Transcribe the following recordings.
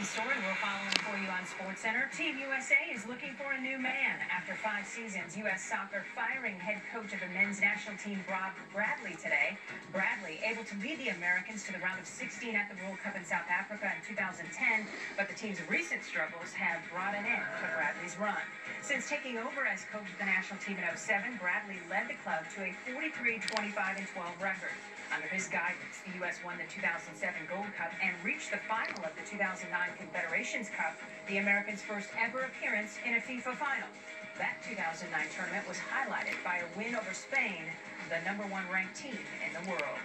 breaking story we're following for you on SportsCenter. Team USA is looking for a new man. After 5 seasons, U.S. Soccer firing head coach of the men's national team, Bob Bradley, today. Bradley able to lead the Americans to the round of 16 at the World Cup in South Africa in 2010, but the team's recent struggles have brought an end to Bradley's run. Since taking over as coach of the national team in 2007, Bradley led the club to a 43-25-12 record. Under his guidance, the U.S. won the 2007 Gold Cup and reached the final of the 2009 Confederations Cup, the Americans' first ever appearance in a FIFA final. That 2009 tournament was highlighted by a win over Spain, the #1 ranked team in the world.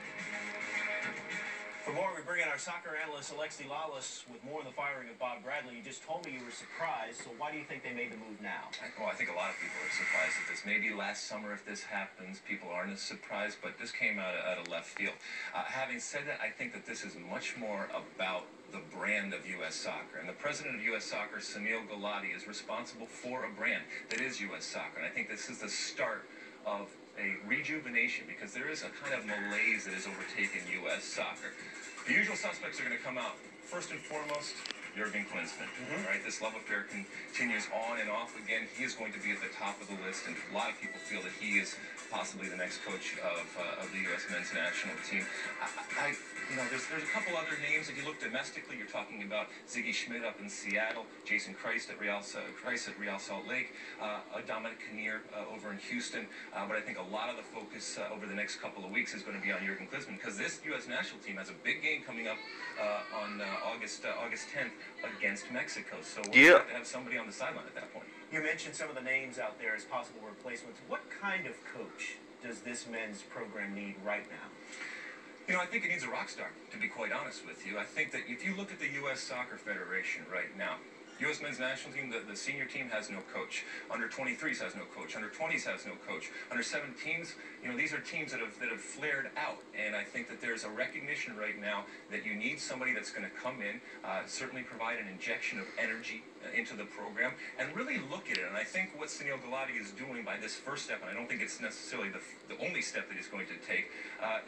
For more, we bring in our soccer analyst, Alexis Lalas, with more on the firing of Bob Bradley. You just told me you were surprised, so why do you think they made the move now? Well, I think a lot of people are surprised at this. Maybe last summer, if this happens, people aren't as surprised, but this came out of left field. Having said that, I think that this is much more about the brand of U.S. soccer. And the president of U.S. soccer, Sunil Gulati, is responsible for a brand that is U.S. soccer. And I think this is the start of a rejuvenation, because there is a kind of malaise that has overtaken U.S. soccer. The usual suspects are going to come out. First and foremost, Jurgen Klinsmann. Right? This love affair continues on and off again. He is going to be at the top of the list, and a lot of people feel that he is possibly the next coach of the U.S. men's national team. There's a couple other names. If you look domestically, you're talking about Ziggy Schmidt up in Seattle, Jason Christ at Real Salt Lake, Dominic Kinnear over in Houston. But I think a lot of the focus over the next couple of weeks is going to be on Jurgen Klinsmann, because this U.S. national team has a big game coming up on August 10th against Mexico. So we'll have to have somebody on the sideline at that point. You mentioned some of the names out there as possible replacements. What kind of coach does this men's program need right now? I think it needs a rock star, to be quite honest with you. I think that if you look at the U.S. Soccer Federation right now, U.S. men's national team, the senior team has no coach. Under 23s has no coach. Under 20s has no coach. Under 17s, these are teams that have flared out. And I think that there's a recognition right now that you need somebody that's going to come in, certainly provide an injection of energy into the program, and really look at it. And I think what Sunil Gulati is doing by this first step, and I don't think it's necessarily the only step that he's going to take,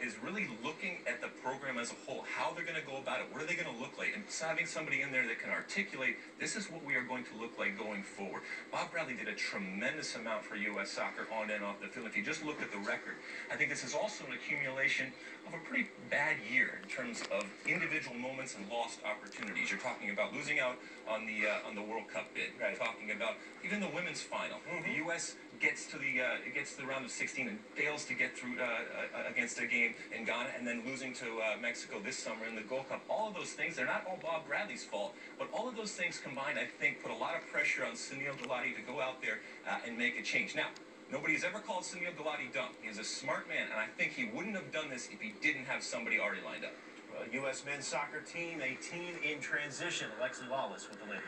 is really looking at the program as a whole, how they're going to go about it, what are they going to look like, and having somebody in there that can articulate, this is what we are going to look like going forward. Bob Bradley did a tremendous amount for U.S. soccer on and off the field. If you just look at the record, I think this is also an accumulation of a pretty bad year in terms of individual moments and lost opportunities. You're talking about losing out on the World Cup bid. Right. You're talking about even the women's final. The U.S. gets to the round of 16 and fails to get through against a game in Ghana, and then losing to Mexico this summer in the Gold Cup. All of those things, they're not all Bob Bradley's fault, but all of those things combined, I think, put a lot of pressure on Sunil Gulati to go out there and make a change. Now, nobody's ever called Sunil Gulati dumb. He's a smart man, and I think he wouldn't have done this if he didn't have somebody already lined up. Well, U.S. men's soccer team, a team in transition. Alexis Lalas with the latest.